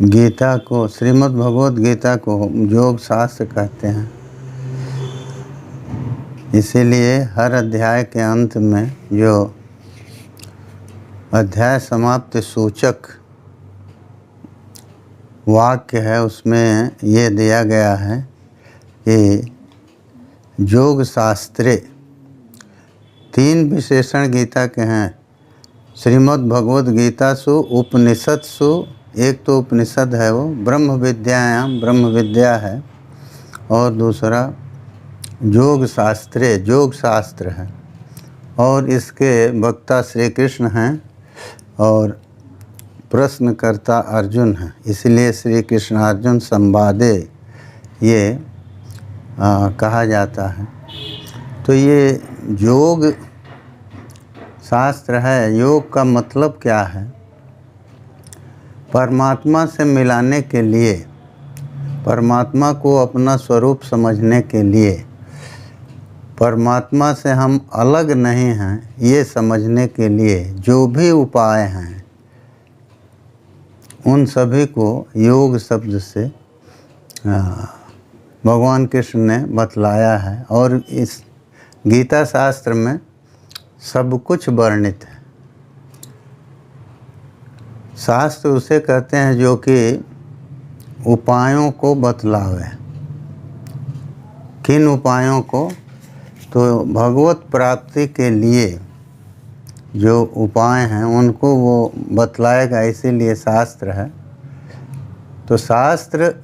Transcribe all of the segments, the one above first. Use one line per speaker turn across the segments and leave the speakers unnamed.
गीता को, श्रीमद् भगवत गीता को योग शास्त्र कहते हैं। इसीलिए हर अध्याय के अंत में जो अध्याय समाप्ति सूचक वाक्य है उसमें ये दिया गया है कि योग शास्त्रे, 3 विशेषण गीता के हैं। श्रीमद् भगवत गीता सु उपनिषत्सु, एक तो उपनिषद है वो ब्रह्म विद्यायाम, ब्रह्म विद्या है, और दूसरा योग शास्त्रे, योग शास्त्र है, और इसके वक्ता श्री कृष्ण हैं और प्रश्नकर्ता अर्जुन है। इसलिए श्री कृष्ण अर्जुन संवादे ये कहा जाता है। तो ये योग शास्त्र है। योग का मतलब क्या है? परमात्मा से मिलाने के लिए, परमात्मा को अपना स्वरूप समझने के लिए, परमात्मा से हम अलग नहीं हैं ये समझने के लिए जो भी उपाय हैं उन सभी को योग शब्द से भगवान कृष्ण ने बतलाया है। और इस गीता शास्त्र में सब कुछ वर्णित है। शास्त्र उसे कहते हैं जो कि उपायों को बतलावे। किन उपायों को? तो भगवत प्राप्ति के लिए जो उपाय हैं उनको वो बतलाएगा, इसीलिए शास्त्र है। तो शास्त्र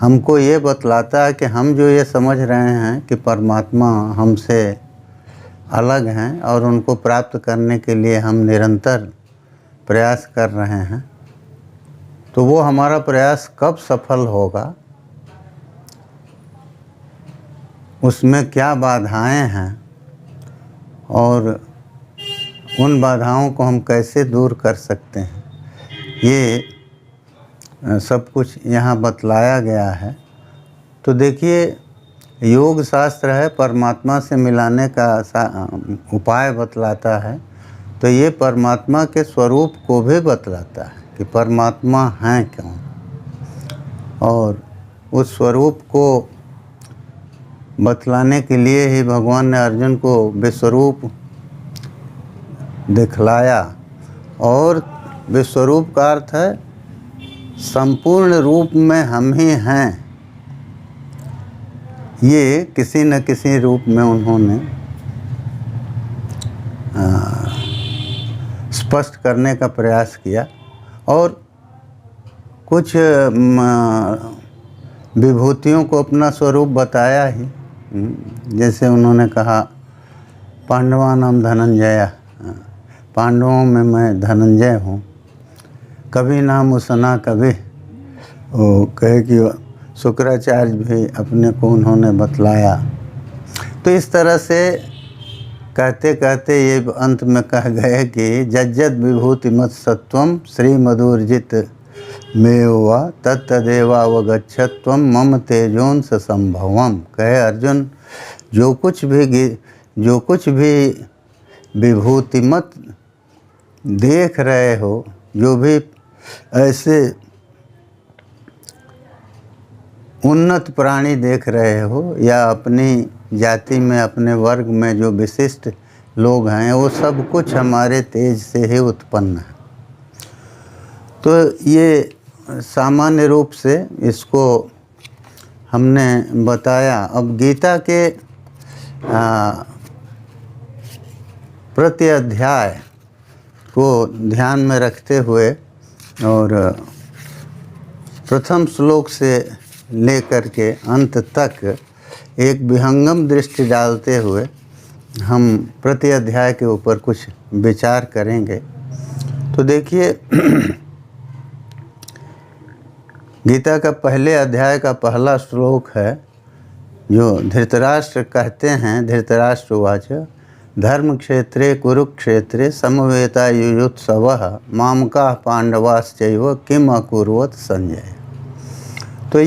हमको ये बतलाता है कि हम जो ये समझ रहे हैं कि परमात्मा हमसे अलग हैं और उनको प्राप्त करने के लिए हम निरंतर प्रयास कर रहे हैं, तो वो हमारा प्रयास कब सफल होगा, उसमें क्या बाधाएं हैं और उन बाधाओं को हम कैसे दूर कर सकते हैं, ये सब कुछ यहाँ बतलाया गया है। तो देखिए, योग शास्त्र है, परमात्मा से मिलाने का उपाय बतलाता है। तो ये परमात्मा के स्वरूप को भी बतलाता है कि परमात्मा हैं कौन, और उस स्वरूप को बतलाने के लिए ही भगवान ने अर्जुन को विश्वरूप दिखलाया। और विश्वरूप का अर्थ है संपूर्ण रूप में हम ही हैं, ये किसी न किसी रूप में उन्होंने स्पष्ट करने का प्रयास किया। और कुछ विभूतियों को अपना स्वरूप बताया ही। जैसे उन्होंने कहा पांडवानाम धनंजय, पांडवों में मैं धनंजय हूँ। कभी नाम उसना कभी, वो कहे कि शुक्राचार्य भी अपने को उन्होंने बतलाया। तो इस तरह से कहते कहते ये अंत में कह गए कि जज्जद विभूति मत सत्वम श्री मधुर्जित मेवा तत्तदेवावगच्छत्वम मम तेजोंस संभवम। कहे अर्जुन, जो कुछ भी विभूतिमत देख रहे हो, जो भी ऐसे उन्नत प्राणी देख रहे हो, या अपनी जाति में, अपने वर्ग में जो विशिष्ट लोग हैं, वो सब कुछ हमारे तेज से ही उत्पन्न है। तो ये सामान्य रूप से इसको हमने बताया। अब गीता के प्रति अध्याय को ध्यान में रखते हुए और प्रथम श्लोक से लेकर के अंत तक एक विहंगम दृष्टि डालते हुए हम प्रति अध्याय के ऊपर कुछ विचार करेंगे। तो देखिए, गीता का पहले अध्याय का पहला श्लोक है जो धृतराष्ट्र कहते हैं। धृतराष्ट्र उवाच धर्म क्षेत्रे कुरुक्षेत्रे समवेता युयुत्सवः मामकाः पांडवाश्चैव किम अकुर्वत संजय। तो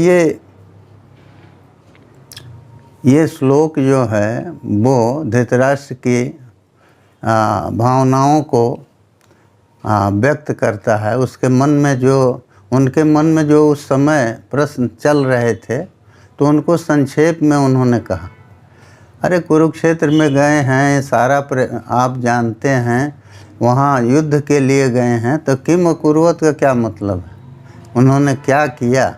ये श्लोक जो है वो धृतराष्ट्र की भावनाओं को व्यक्त करता है। उसके मन में जो उनके मन में जो उस समय प्रश्न चल रहे थे तो उनको संक्षेप में उन्होंने कहा, अरे कुरुक्षेत्र में गए हैं, सारा आप जानते हैं, वहाँ युद्ध के लिए गए हैं, तो किम अकुर्वत का क्या मतलब है, उन्होंने क्या किया।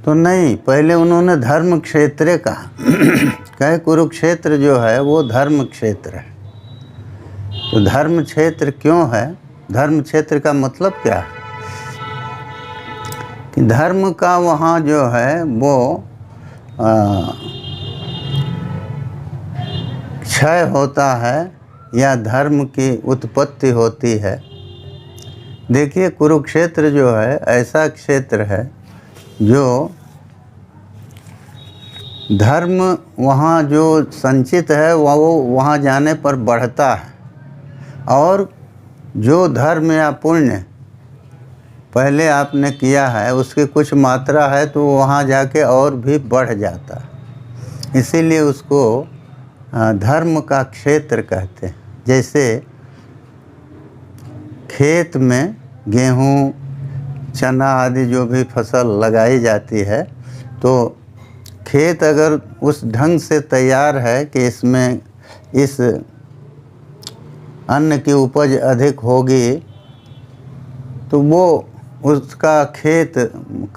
तो नहीं, पहले उन्होंने धर्म क्षेत्र कहा कहे कुरुक्षेत्र जो है वो धर्म क्षेत्र है। तो धर्म क्षेत्र क्यों है, धर्म क्षेत्र का मतलब क्या है कि धर्म का वहाँ जो है वो क्षय होता है या धर्म की उत्पत्ति होती है। देखिए कुरुक्षेत्र जो है ऐसा क्षेत्र है जो धर्म वहाँ जो संचित है वो वहाँ जाने पर बढ़ता है, और जो धर्म या पुण्य पहले आपने किया है उसकी कुछ मात्रा है तो वहाँ जाके और भी बढ़ जाता है। इसीलिए उसको धर्म का क्षेत्र कहते हैं। जैसे खेत में गेहूँ, चना आदि जो भी फसल लगाई जाती है, तो खेत अगर उस ढंग से तैयार है कि इसमें इस अन्न की उपज अधिक होगी, तो वो उसका खेत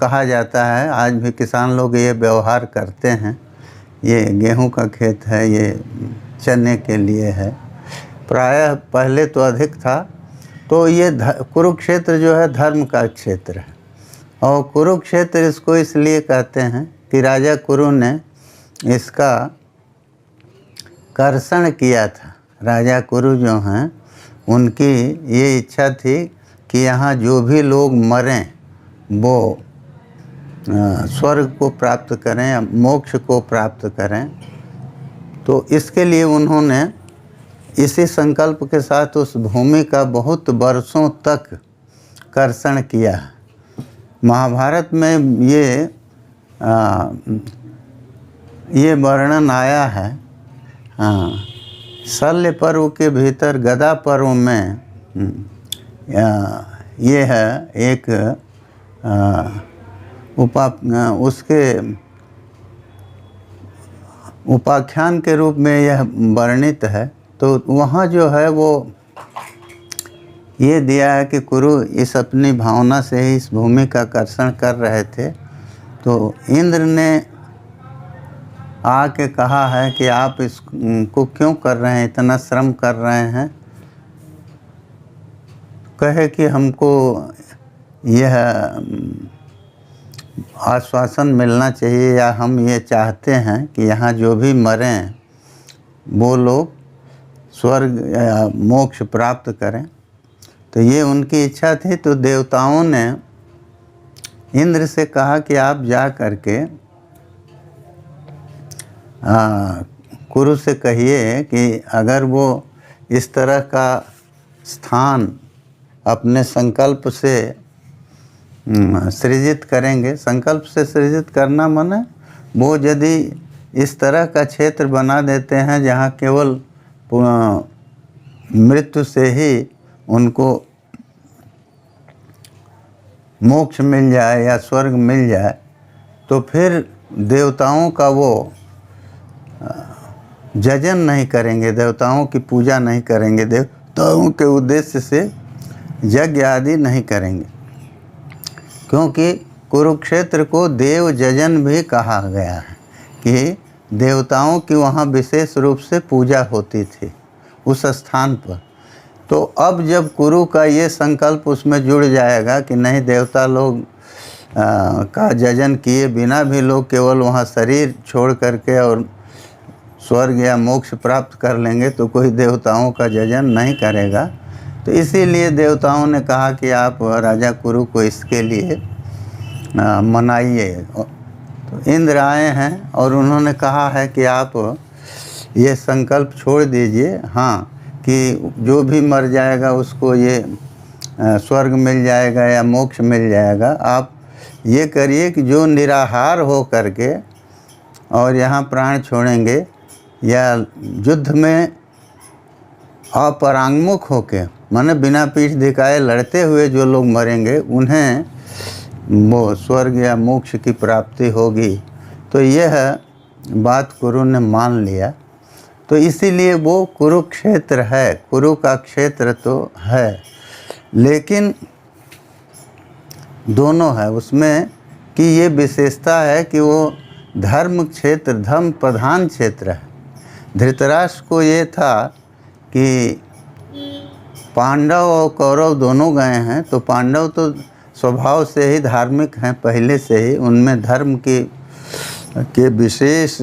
कहा जाता है। आज भी किसान लोग ये व्यवहार करते हैं, ये गेहूं का खेत है, ये चने के लिए है, प्रायः पहले तो अधिक था। तो ये कुरुक्षेत्र जो है धर्म का क्षेत्र है, और कुरुक्षेत्र इसको इसलिए कहते हैं कि राजा कुरु ने इसका कर्षण किया था। राजा कुरु जो हैं उनकी ये इच्छा थी कि यहाँ जो भी लोग मरें वो स्वर्ग को प्राप्त करें, मोक्ष को प्राप्त करें। तो इसके लिए उन्होंने इसी संकल्प के साथ उस भूमि का बहुत वर्षों तक कर्षण किया। महाभारत में ये वर्णन आया है। शल्य पर्व के भीतर गदा पर्व में ये है एक उसके उपाख्यान के रूप में यह वर्णित है। तो वहाँ जो है वो ये दिया है कि कुरु इस अपनी भावना से ही इस भूमि का कर्षण कर रहे थे। तो इंद्र ने आके कहा है कि आप इसको क्यों कर रहे हैं, इतना श्रम कर रहे हैं। कहे कि हमको यह आश्वासन मिलना चाहिए, या हम ये चाहते हैं कि यहाँ जो भी मरें वो लोग स्वर्ग या मोक्ष प्राप्त करें। तो ये उनकी इच्छा थी। तो देवताओं ने इंद्र से कहा कि आप जा करके कुरु से कहिए कि अगर वो इस तरह का स्थान अपने संकल्प से सृजित करेंगे। संकल्प से सृजित करना माने वो यदि इस तरह का क्षेत्र बना देते हैं जहाँ केवल मृत्यु से ही उनको मोक्ष मिल जाए या स्वर्ग मिल जाए, तो फिर देवताओं का वो जजन नहीं करेंगे, देवताओं की पूजा नहीं करेंगे, देवताओं के उद्देश्य से यज्ञ आदि नहीं करेंगे। क्योंकि कुरुक्षेत्र को देव जजन भी कहा गया है कि देवताओं की वहाँ विशेष रूप से पूजा होती थी उस स्थान पर। तो अब जब कुरु का ये संकल्प उसमें जुड़ जाएगा कि नहीं, देवता लोग का जजन किए बिना भी लोग केवल वहाँ शरीर छोड़ करके और स्वर्ग या मोक्ष प्राप्त कर लेंगे, तो कोई देवताओं का जजन नहीं करेगा। तो इसीलिए देवताओं ने कहा कि आप राजा कुरु को इसके लिए मनाइए। तो इंद्र आए हैं और उन्होंने कहा है कि आप ये संकल्प छोड़ दीजिए, हाँ, कि जो भी मर जाएगा उसको ये स्वर्ग मिल जाएगा या मोक्ष मिल जाएगा। आप ये करिए कि जो निराहार हो करके और यहाँ प्राण छोड़ेंगे या युद्ध में अपरांगमुख होके, माने बिना पीठ दिखाए लड़ते हुए जो लोग मरेंगे उन्हें वो स्वर्ग या मोक्ष की प्राप्ति होगी। तो यह बात कुरु ने मान लिया। तो इसीलिए वो कुरुक्षेत्र है, कुरु का क्षेत्र तो है, लेकिन दोनों है उसमें कि ये विशेषता है कि वो धर्म क्षेत्र, धर्म प्रधान क्षेत्र है। धृतराष्ट्र को ये था कि पांडव और कौरव दोनों गए हैं, तो पांडव तो स्वभाव से ही धार्मिक हैं, पहले से ही उनमें धर्म के विशेष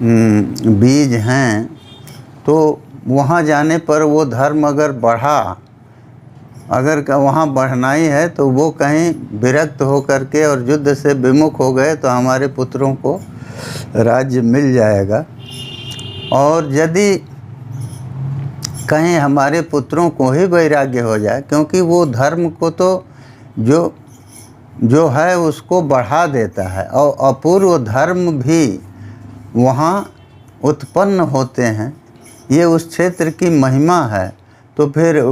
बीज हैं। तो वहाँ जाने पर वो धर्म अगर बढ़ा, अगर वहाँ बढ़ना ही है तो वो कहीं विरक्त हो करके और युद्ध से विमुख हो गए तो हमारे पुत्रों को राज्य मिल जाएगा। और यदि कहीं हमारे पुत्रों को ही वैराग्य हो जाए, क्योंकि वो धर्म को तो जो है उसको बढ़ा देता है, और अपूर्व धर्म भी वहाँ उत्पन्न होते हैं, ये उस क्षेत्र की महिमा है। तो फिर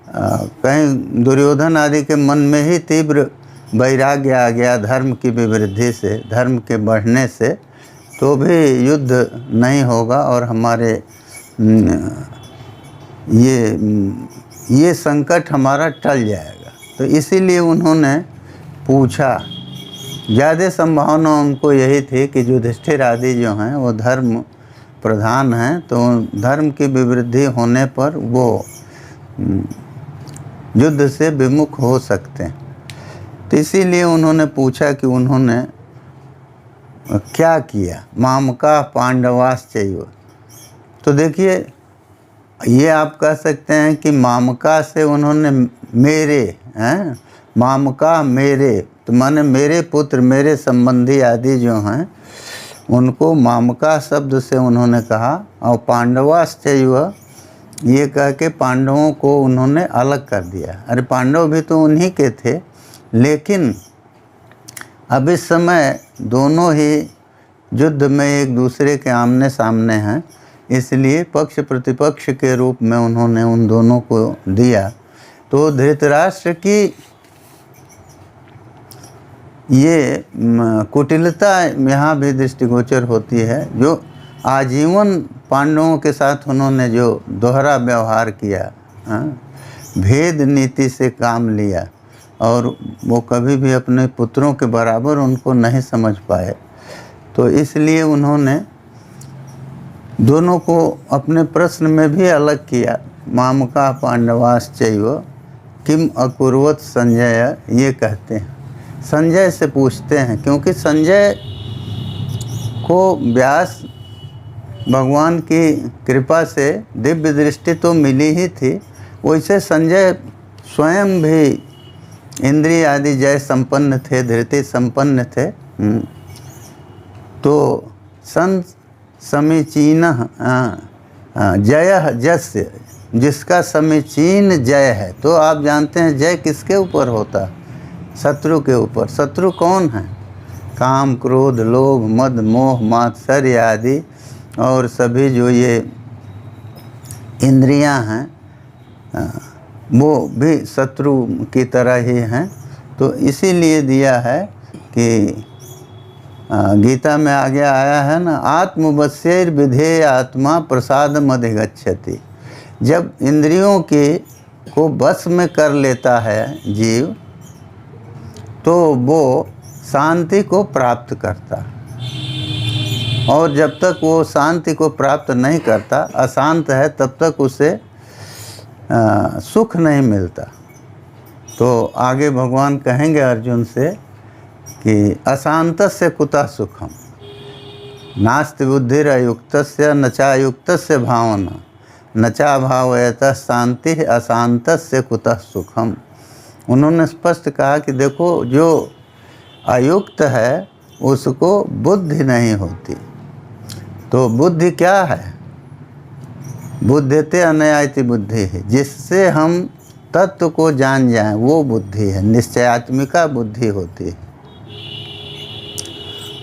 कहीं दुर्योधन आदि के मन में ही तीव्र वैराग्य आ गया धर्म की विवृद्धि से, धर्म के बढ़ने से, तो भी युद्ध नहीं होगा और हमारे ये संकट हमारा टल जाएगा। तो इसीलिए उन्होंने पूछा। ज़्यादा संभावना उनको यही थी कि युधिष्ठिर आदि जो हैं वो धर्म प्रधान हैं, तो धर्म की विवृद्धि होने पर वो युद्ध से विमुख हो सकते हैं। तो इसीलिए उन्होंने पूछा कि उन्होंने क्या किया। मामका पांडवाश्चैव। तो देखिए, ये आप कह सकते हैं कि मामका से उन्होंने मेरे हैं, मामका मेरे, तो माने मेरे पुत्र, मेरे संबंधी आदि जो हैं उनको मामका शब्द से उन्होंने कहा। और पांडवाश्चैव ये कह के पांडवों को उन्होंने अलग कर दिया। अरे पांडव भी तो उन्हीं के थे, लेकिन अब इस समय दोनों ही युद्ध में एक दूसरे के आमने सामने हैं, इसलिए पक्ष प्रतिपक्ष के रूप में उन्होंने उन दोनों को दिया। तो धृतराष्ट्र की ये कुटिलता यहाँ भी दृष्टिगोचर होती है, जो आजीवन पांडवों के साथ उन्होंने जो दोहरा व्यवहार किया, भेद नीति से काम लिया, और वो कभी भी अपने पुत्रों के बराबर उनको नहीं समझ पाए। तो इसलिए उन्होंने दोनों को अपने प्रश्न में भी अलग किया। मामका पांडवाश्चैव किम अकुर्वत संजय, ये कहते हैं। संजय से पूछते हैं, क्योंकि संजय को व्यास भगवान की कृपा से दिव्य दृष्टि तो मिली ही थी, वैसे संजय स्वयं भी इंद्रिय आदि जय संपन्न थे, धृति संपन्न थे। तो समीचीन जय जस्य, जिसका समीचीन जय है। तो आप जानते हैं जय किसके ऊपर होता है? शत्रु के ऊपर। शत्रु कौन है? काम, क्रोध, लोभ, मद, मोह, मात्सर्य आदि और सभी जो ये इंद्रियां हैं वो भी शत्रु की तरह ही हैं। तो इसीलिए दिया है कि गीता में आगे आया है ना, आत्मवश्यैर विधेय आत्मा प्रसादम अधिगच्छति। जब इंद्रियों के को बस में कर लेता है जीव, तो वो शांति को प्राप्त करता है, और जब तक वो शांति को प्राप्त नहीं करता, अशांत है, तब तक उसे सुख नहीं मिलता। तो आगे भगवान कहेंगे अर्जुन से कि अशांतस्य कुतः सुखम, नास्ति बुद्धिरयुक्तस्य न चायुक्तस्य भावना, न चा भावयतः शांति अशांतस्य कुतः सुखम। उन्होंने स्पष्ट कहा कि देखो, जो अयुक्त है उसको बुद्धि नहीं होती। तो बुद्धि क्या है? बुद्धते अनयाति बुद्धि है, जिससे हम तत्व को जान जाएं, वो बुद्धि है, निश्चयात्मिका बुद्धि होती है।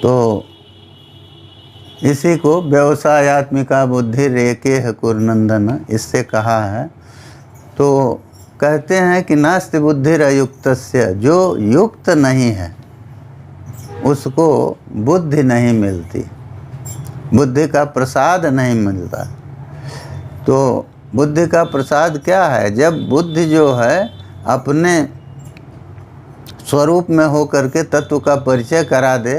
तो इसी को व्यवसायत्मिका बुद्धि रेके है कुरनंदन इससे कहा है। तो कहते हैं कि नास्ति बुद्धिर अयुक्तस्य, जो युक्त नहीं है उसको बुद्धि नहीं मिलती, बुद्धि का प्रसाद नहीं मिलता। तो बुद्धि का प्रसाद क्या है? जब बुद्धि जो है अपने स्वरूप में हो करके तत्व का परिचय करा दे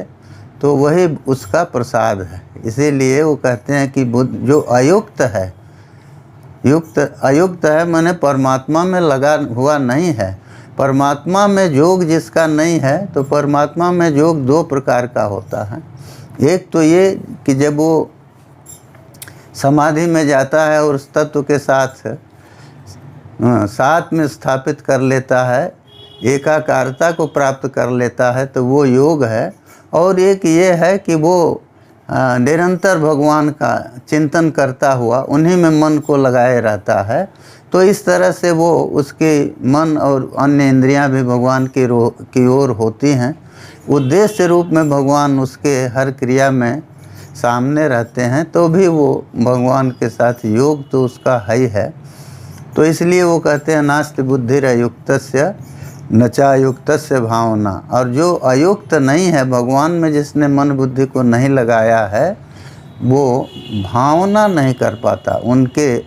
तो वही उसका प्रसाद है। इसीलिए वो कहते हैं कि बुद्ध जो अयुक्त है, अयुक्त है माने परमात्मा में लगा हुआ नहीं है। परमात्मा में जोग जिसका नहीं है, तो परमात्मा में जोग दो प्रकार का होता है। एक तो ये कि जब वो समाधि में जाता है और उस तत्व के साथ साथ में स्थापित कर लेता है, एकाकारता को प्राप्त कर लेता है, तो वो योग है। और एक ये है कि वो निरंतर भगवान का चिंतन करता हुआ उन्हीं में मन को लगाए रहता है। तो इस तरह से वो उसके मन और अन्य इंद्रियां भी भगवान की ओर होती हैं। उद्देश्य रूप में भगवान उसके हर क्रिया में सामने रहते हैं, तो भी वो भगवान के साथ योग तो उसका है ही है। तो इसलिए वो कहते हैं नास्ति बुद्धिर अयुक्तस्य न चायुक्तस्य भावना। और जो अयुक्त नहीं है, भगवान में जिसने मन बुद्धि को नहीं लगाया है, वो भावना नहीं कर पाता, उनके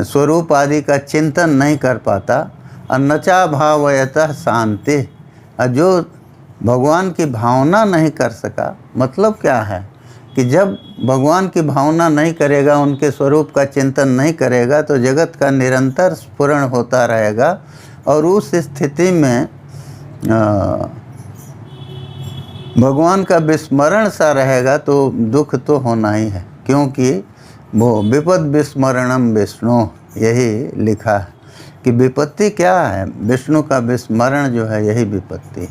स्वरूप आदि का चिंतन नहीं कर पाता। और नचा भावयतः शांति, और जो भगवान की भावना नहीं कर सका, मतलब क्या है कि जब भगवान की भावना नहीं करेगा, उनके स्वरूप का चिंतन नहीं करेगा, तो जगत का निरंतर स्फुरण होता रहेगा। और उस स्थिति में भगवान का विस्मरण सा रहेगा तो दुख तो होना ही है, क्योंकि वो विपद विस्मरणम विष्णु, यही लिखा है कि विपत्ति क्या है, विष्णु का विस्मरण जो है यही विपत्ति।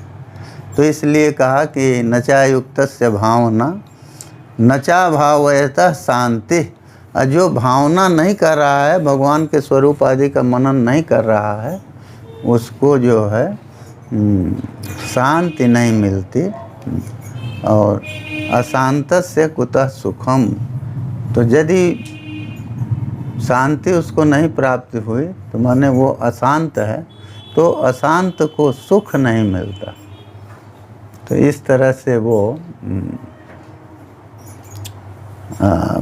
तो इसलिए कहा कि नचायुक्तस्य भावना नचा भावयतः शांति। जो भावना नहीं कर रहा है, भगवान के स्वरूप आदि का मनन नहीं कर रहा है, उसको जो है शांति नहीं मिलती। और अशांतस्य कुतः सुखम, तो यदि शांति उसको नहीं प्राप्त हुई तो माने वो अशांत है, तो अशांत को सुख नहीं मिलता। तो इस तरह से वो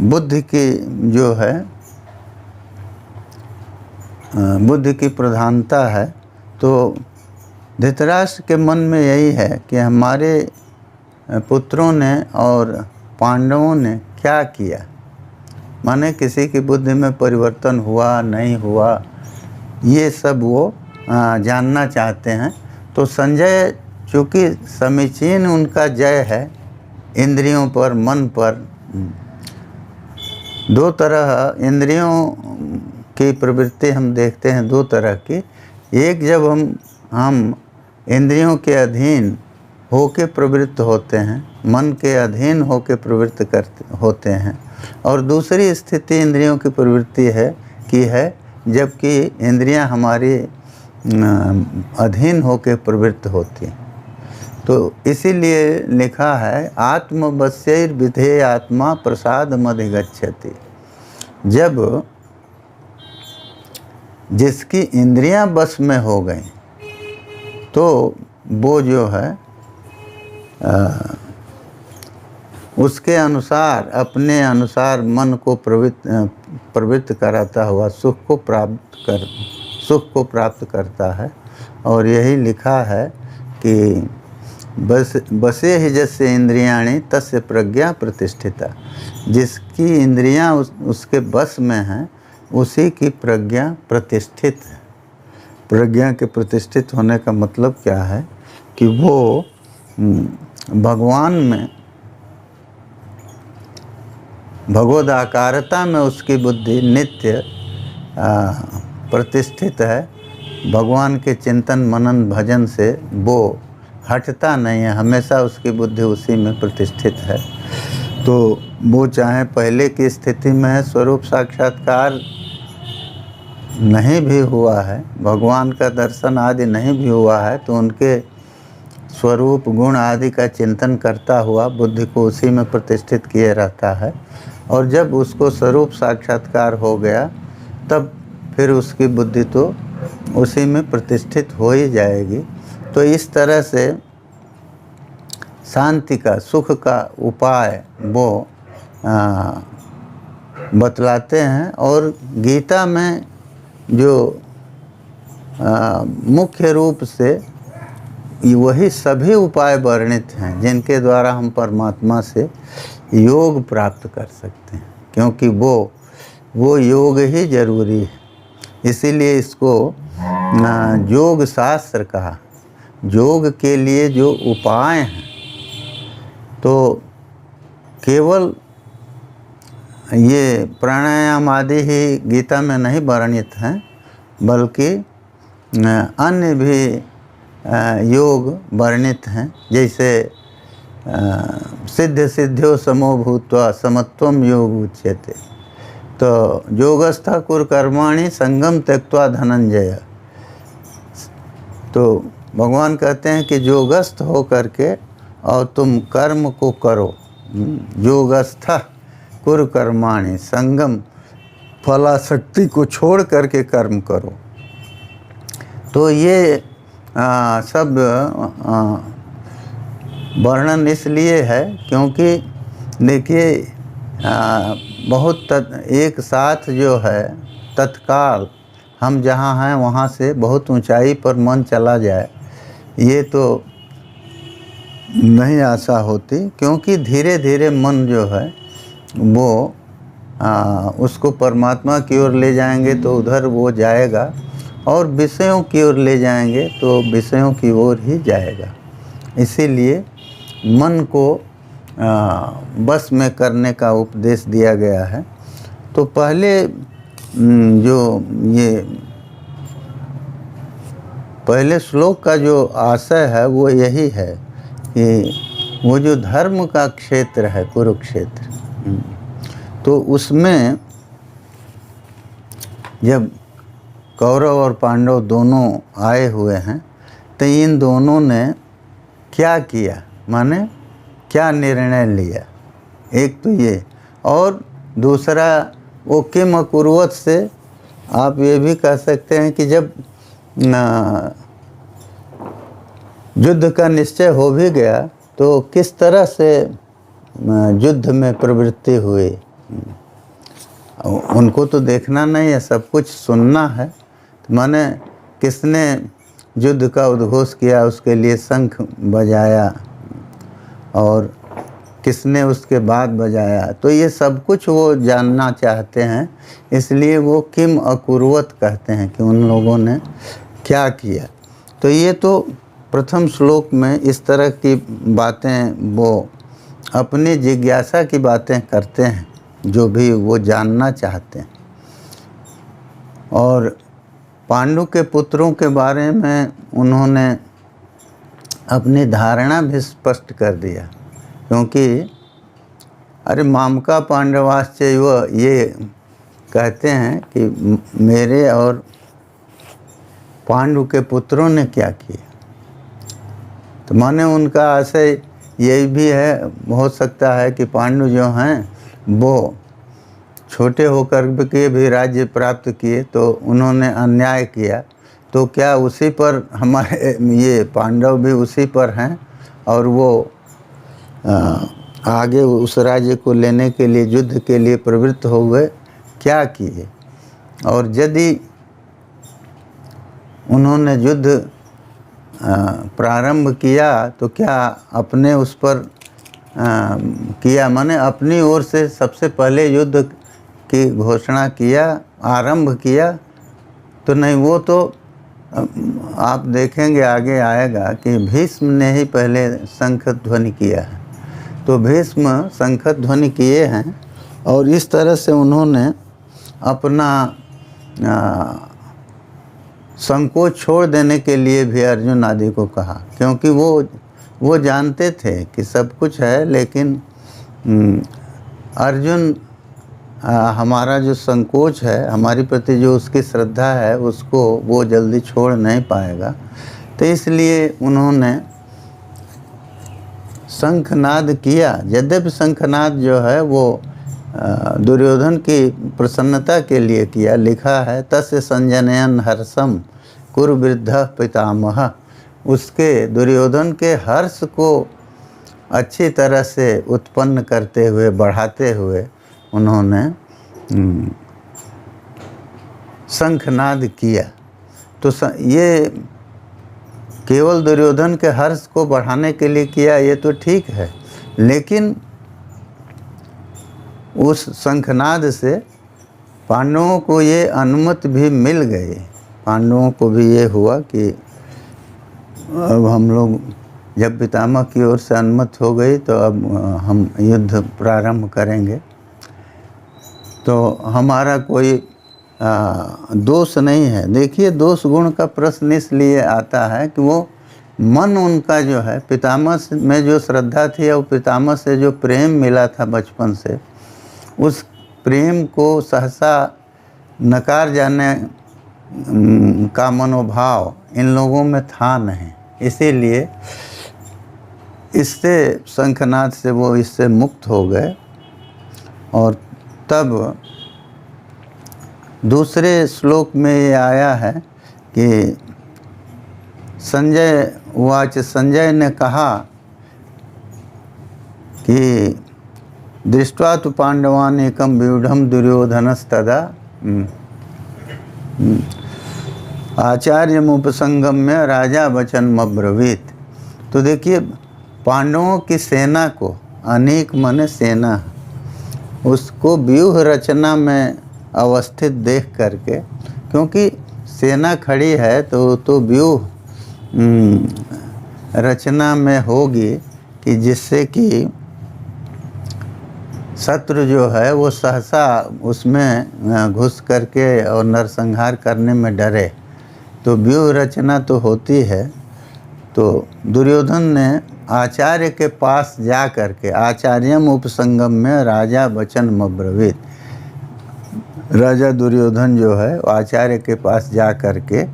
बुद्धि की जो है बुद्धि की प्रधानता है। तो धृतराष्ट्र के मन में यही है कि हमारे पुत्रों ने और पांडवों ने क्या किया, माने किसी की बुद्धि में परिवर्तन हुआ नहीं हुआ, ये सब वो जानना चाहते हैं। तो संजय चूँकि समीचीन उनका जय है इंद्रियों पर, मन पर, दो तरह इंद्रियों की प्रवृत्ति हम देखते हैं, दो तरह की। एक जब हम इंद्रियों के अधीन होके प्रवृत्त होते हैं, मन के अधीन होके प्रवृत्त होते हैं, और दूसरी स्थिति इंद्रियों की प्रवृत्ति है जबकि इंद्रियां हमारी अधीन होके प्रवृत्त होती हैं। तो इसीलिए लिखा है आत्मवश्यैर विधेय आत्मा प्रसाद मधिगच्छति। जब जिसकी इंद्रियां बस में हो गई तो वो जो है उसके अनुसार, अपने अनुसार मन को प्रवृत्त कराता हुआ सुख को प्राप्त करता है। और यही लिखा है कि बसे ही जैसे इंद्रियाणी तस्य प्रज्ञा प्रतिष्ठिता। जिसकी इंद्रियां उसके बस में हैं, उसी की प्रज्ञा प्रतिष्ठित है। प्रज्ञा के प्रतिष्ठित होने का मतलब क्या है कि वो भगवान में, भगवदाकारता में उसकी बुद्धि नित्य प्रतिष्ठित है। भगवान के चिंतन मनन भजन से वो हटता नहीं है, हमेशा उसकी बुद्धि उसी में प्रतिष्ठित है। तो वो चाहे पहले की स्थिति में है, स्वरूप साक्षात्कार नहीं भी हुआ है, भगवान का दर्शन आदि नहीं भी हुआ है, तो उनके स्वरूप गुण आदि का चिंतन करता हुआ बुद्धि को उसी में प्रतिष्ठित किए रहता है, और जब उसको स्वरूप साक्षात्कार हो गया तब फिर उसकी बुद्धि तो उसी में प्रतिष्ठित हो ही जाएगी। तो इस तरह से शांति का, सुख का उपाय वो बतलाते हैं। और गीता में जो मुख्य रूप से वही सभी उपाय वर्णित हैं जिनके द्वारा हम परमात्मा से योग प्राप्त कर सकते हैं, क्योंकि वो योग ही जरूरी है। इसीलिए इसको योग शास्त्र कहा। योग के लिए जो उपाय हैं तो केवल ये प्राणायाम आदि ही गीता में नहीं वर्णित हैं, बल्कि अन्य भी योग वर्णित हैं। जैसे सिद्ध सिद्ध्यो समो भूत्वा समत्वम योग उच्यते। तो योगस्था कुरु कर्माणि संगम त्यक्त्वा धनंजय। तो भगवान कहते हैं कि योगस्थ हो करके और तुम कर्म को करो। योगस्था कुरु कर्माणि, संगम फलाशक्ति को छोड़ करके कर्म करो। तो ये सब वर्णन इसलिए है क्योंकि देखिए बहुत एक साथ जो है तत्काल हम जहाँ हैं वहाँ से बहुत ऊंचाई पर मन चला जाए, ये तो नहीं आशा होती, क्योंकि धीरे धीरे मन जो है वो उसको परमात्मा की ओर ले जाएंगे तो उधर वो जाएगा, और विषयों की ओर ले जाएंगे तो विषयों की ओर ही जाएगा। इसीलिए मन को बस में करने का उपदेश दिया गया है। तो पहले जो ये पहले श्लोक का जो आशय है वो यही है कि वो जो धर्म का क्षेत्र है कुरुक्षेत्र, तो उसमें जब कौरव और पांडव दोनों आए हुए हैं तो इन दोनों ने क्या किया, माने क्या निर्णय लिया, एक तो ये, और दूसरा वो किम अकुर्वत से आप ये भी कह सकते हैं कि जब युद्ध का निश्चय हो भी गया तो किस तरह से युद्ध में प्रवृत्ति हुई। उनको तो देखना नहीं है, सब कुछ सुनना है। तो माने किसने युद्ध का उद्घोष किया, उसके लिए शंख बजाया, और किसने उसके बाद बजाया, तो ये सब कुछ वो जानना चाहते हैं। इसलिए वो किम अकुर्वत कहते हैं कि उन लोगों ने क्या किया। तो ये तो प्रथम श्लोक में इस तरह की बातें वो अपनी जिज्ञासा की बातें करते हैं, जो भी वो जानना चाहते हैं। और पांडु के पुत्रों के बारे में उन्होंने अपनी धारणा भी स्पष्ट कर दिया, क्योंकि अरे मामका पांडवाश्चैव ये कहते हैं कि मेरे और पांडु के पुत्रों ने क्या किया। तो माने उनका आशय यही भी है, हो सकता है कि पांडु जो हैं वो छोटे होकर के भी राज्य प्राप्त किए, तो उन्होंने अन्याय किया, तो क्या उसी पर हमारे ये पांडव भी उसी पर हैं, और वो आगे उस राज्य को लेने के लिए युद्ध के लिए प्रवृत्त हो गए, क्या किए। और यदि उन्होंने युद्ध प्रारंभ किया तो क्या अपने उस पर किया, माने अपनी ओर से सबसे पहले युद्ध की घोषणा किया, आरंभ किया, तो नहीं। वो तो आप देखेंगे आगे आएगा कि भीष्म ने ही पहले शंख ध्वनि किया है। तो भीष्म शंख ध्वनि किए हैं, और इस तरह से उन्होंने अपना संकोच छोड़ देने के लिए भी अर्जुन आदि को कहा, क्योंकि वो जानते थे कि सब कुछ है, लेकिन अर्जुन हमारा जो संकोच है, हमारी प्रति जो उसकी श्रद्धा है, उसको वो जल्दी छोड़ नहीं पाएगा। तो इसलिए उन्होंने शंखनाद किया। यद्यपि शंखनाद जो है वो दुर्योधन की प्रसन्नता के लिए किया। लिखा है तस्य संजनयन हर्षम कुरुवृद्ध पितामह। उसके दुर्योधन के हर्ष को अच्छी तरह से उत्पन्न करते हुए, बढ़ाते हुए उन्होंने शंखनाद किया। तो ये केवल दुर्योधन के हर्ष को बढ़ाने के लिए किया, ये तो ठीक है, लेकिन उस शंखनाद से पांडवों को ये अनुमति भी मिल गई। पांडवों को भी ये हुआ कि अब हम लोग, जब पितामह की ओर से अनुमति हो गई तो अब हम युद्ध प्रारंभ करेंगे। तो हमारा कोई दोष नहीं है। देखिए, दोष गुण का प्रश्न इसलिए आता है कि वो मन उनका जो है, पितामह में जो श्रद्धा थी और पितामह से जो प्रेम मिला था बचपन से, उस प्रेम को सहसा नकार जाने का मनोभाव इन लोगों में था नहीं। इसीलिए इससे, शंखनाद से वो इससे मुक्त हो गए। और तब दूसरे श्लोक में ये आया है कि संजय वाच, संजय ने कहा कि दृष्ट्वा तु पांडवान एकम व्यूढ़म दुर्योधनस्तदा आचार्यमुपसंगम्य राजा वचनमब्रवीत। तो देखिए, पांडवों की सेना को, अनेक माने सेना, उसको व्यूह रचना में अवस्थित देख करके, क्योंकि सेना खड़ी है तो व्यूह रचना में होगी कि जिससे कि शत्रु जो है वो सहसा उसमें घुस करके और नरसंहार करने में डरे। तो व्यूह रचना तो होती है। तो दुर्योधन ने आचार्य के पास जा करके, आचार्यम उपसंगम्य राजा वचनमब्रवीत, राजा दुर्योधन जो है आचार्य के पास जा करके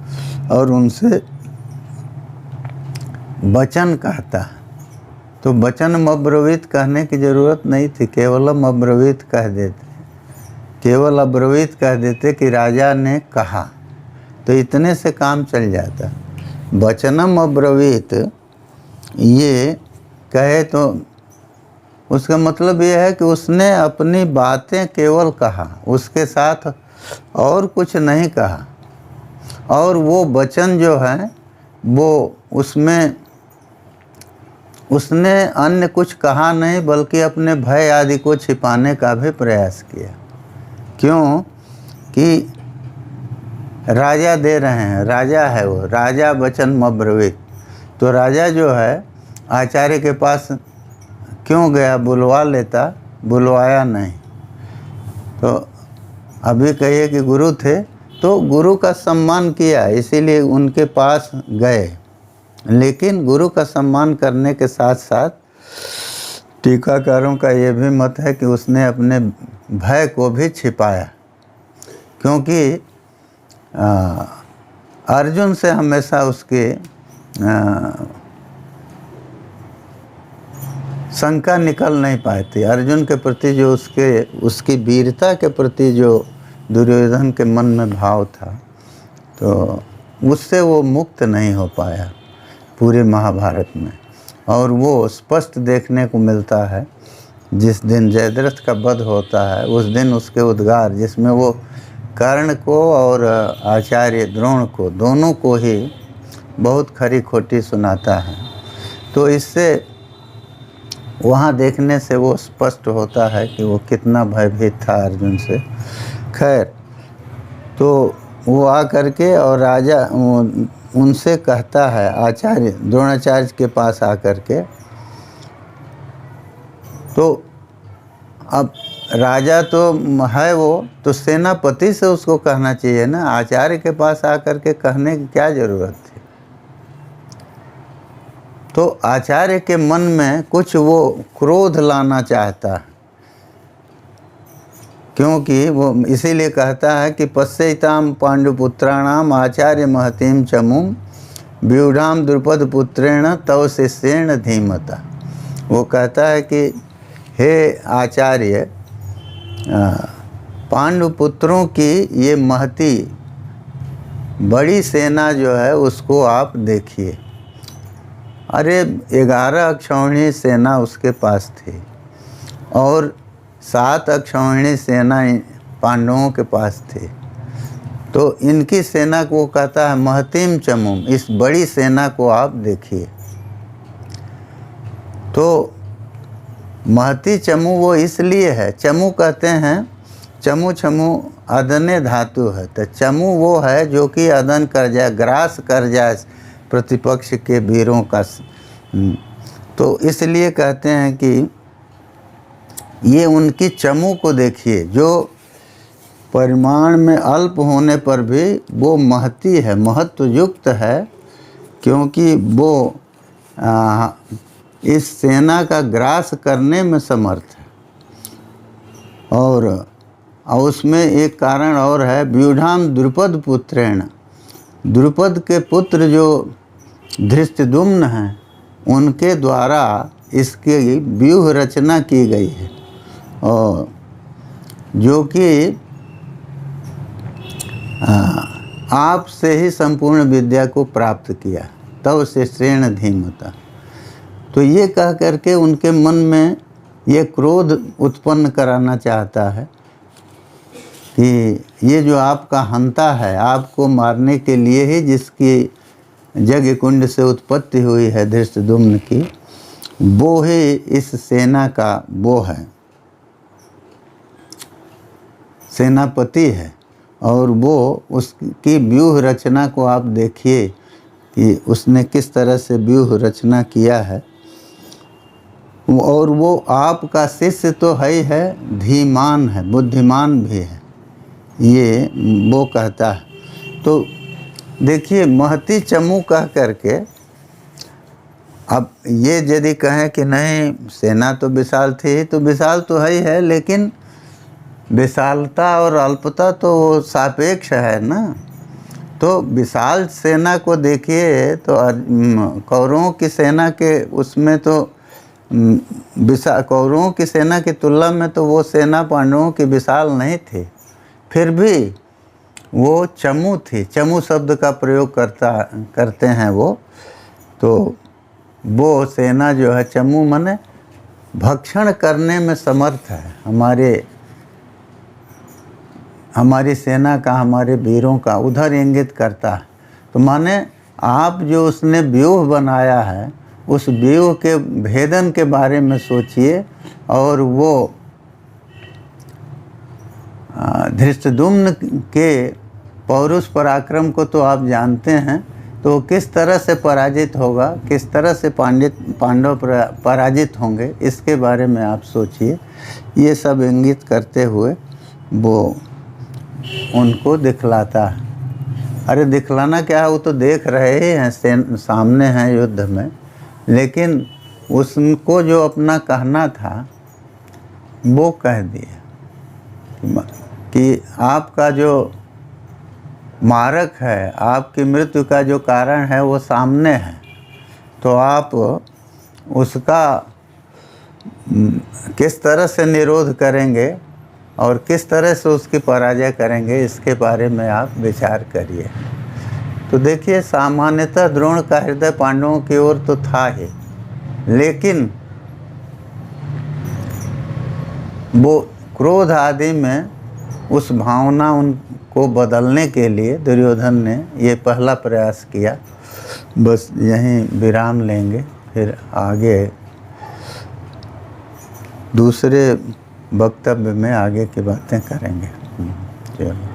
और उनसे वचन कहता। तो वचनम अब्रवीत कहने की ज़रूरत नहीं थी, केवलम अब्रवीत कह देते। केवल अब्रवीत कह देते कि राजा ने कहा, तो इतने से काम चल जाता। वचनम अब्रवीत ये कहे तो उसका मतलब ये है कि उसने अपनी बातें केवल कहा, उसके साथ और कुछ नहीं कहा। और वो वचन जो है वो उसमें उसने अन्य कुछ कहा नहीं, बल्कि अपने भय आदि को छिपाने का भी प्रयास किया। क्यों कि राजा दे रहे हैं, राजा है वो, राजा वचन अब्रवीत। तो राजा जो है आचार्य के पास क्यों गया, बुलवा लेता, बुलवाया नहीं। तो अभी कहिए कि गुरु थे तो गुरु का सम्मान किया, इसीलिए उनके पास गए। लेकिन गुरु का सम्मान करने के साथ साथ टीकाकारों का ये भी मत है कि उसने अपने भय को भी छिपाया, क्योंकि अर्जुन से हमेशा उसके शंका निकल नहीं पाई थी। अर्जुन के प्रति जो उसकी वीरता के प्रति जो दुर्योधन के मन में भाव था, तो उससे वो मुक्त नहीं हो पाया पूरे महाभारत में। और वो स्पष्ट देखने को मिलता है जिस दिन जयद्रथ का वध होता है, उस दिन उसके उद्गार, जिसमें वो कर्ण को और आचार्य द्रोण को, दोनों को ही बहुत खरी खोटी सुनाता है। तो इससे वहाँ देखने से वो स्पष्ट होता है कि वो कितना भयभीत था अर्जुन से। खैर, तो वो आ करके और राजा उनसे कहता है, आचार्य द्रोणाचार्य के पास आ करके। तो अब राजा तो है वो, तो सेनापति से उसको कहना चाहिए ना, आचार्य के पास आ करके कहने की क्या ज़रूरत थी। तो आचार्य के मन में कुछ वो क्रोध लाना चाहता है, क्योंकि वो इसीलिए कहता है कि पश्यताम पांडुपुत्राणाम आचार्य महतीम चमुम व्यूढ़ाम द्रुपद पुत्रेण तव शिष्येण धीमता। वो कहता है कि हे आचार्य, पांडु पुत्रों की ये महती बड़ी सेना जो है उसको आप देखिए। अरे 11 अक्षौहिणी सेना उसके पास थी और 7 अक्षौहिणी सेना पांडवों के पास थी। तो इनकी सेना को कहता है महतीम चमुम, इस बड़ी सेना को आप देखिए। तो महती चमू वो इसलिए है, चमू कहते हैं, चमू छमू अदने धातु है, तो चमू वो है जो कि अदन कर जाए, ग्रास कर जाए प्रतिपक्ष के वीरों का। तो इसलिए कहते हैं कि ये उनकी चमू को देखिए, जो परिमाण में अल्प होने पर भी वो महती है, महत्वयुक्त है, क्योंकि वो इस सेना का ग्रास करने में समर्थ है। और उसमें एक कारण और है, व्यूढ़ाम द्रुपद पुत्रेण, द्रुपद के पुत्र जो धृष्टद्युम्न हैं उनके द्वारा इसकी व्यूह रचना की गई है, और जो कि आप से ही संपूर्ण विद्या को प्राप्त किया, तब से श्रेण धीमता। तो ये कह करके उनके मन में ये क्रोध उत्पन्न कराना चाहता है कि ये जो आपका हंता है, आपको मारने के लिए ही जिसकी यज्ञ कुंड से उत्पत्ति हुई है धृष्टद्युम्न की, वो ही इस सेना का वो है, सेनापति है। और वो उसकी व्यूह रचना को आप देखिए कि उसने किस तरह से व्यूह रचना किया है। और वो आपका शिष्य तो है ही, धीमान है, बुद्धिमान भी है, ये वो कहता है। तो देखिए महती चमू कह करके, अब ये यदि कहें कि नहीं सेना तो विशाल थी, तो विशाल तो है ही है, लेकिन विशालता और अल्पता तो सापेक्ष है ना। तो विशाल सेना को देखिए तो कौरवों की सेना के उसमें तो कौरवों की सेना की तुलना में तो वो सेना पांडवों की विशाल नहीं थी, फिर भी वो चमू थी। चमू शब्द का प्रयोग करते हैं वो। तो वो सेना जो है चमू माने भक्षण करने में समर्थ है, हमारी सेना का, हमारे वीरों का उधर इंगित करता है। तो माने आप जो उसने व्यूह बनाया है उस व्यूह के भेदन के बारे में सोचिए। और वो धृष्टद्युम्न के पौरुष पराक्रम को तो आप जानते हैं, तो किस तरह से पराजित होगा, किस तरह से पांडव पराजित होंगे, इसके बारे में आप सोचिए। ये सब इंगित करते हुए वो उनको दिखलाता है। अरे दिखलाना क्या है, वो तो देख रहे ही हैं, सामने हैं युद्ध में, लेकिन उसको जो अपना कहना था वो कह दिया कि आपका जो मारक है, आपकी मृत्यु का जो कारण है वो सामने है, तो आप उसका किस तरह से निरोध करेंगे और किस तरह से उसकी पराजय करेंगे, इसके बारे में आप विचार करिए। तो देखिए सामान्यतः द्रोण का हृदय पांडवों की ओर तो था ही, लेकिन वो क्रोध आदि में उस भावना उनको बदलने के लिए दुर्योधन ने ये पहला प्रयास किया। बस यहीं विराम लेंगे, फिर आगे दूसरे वक्तव्य में आगे की बातें करेंगे। चलो।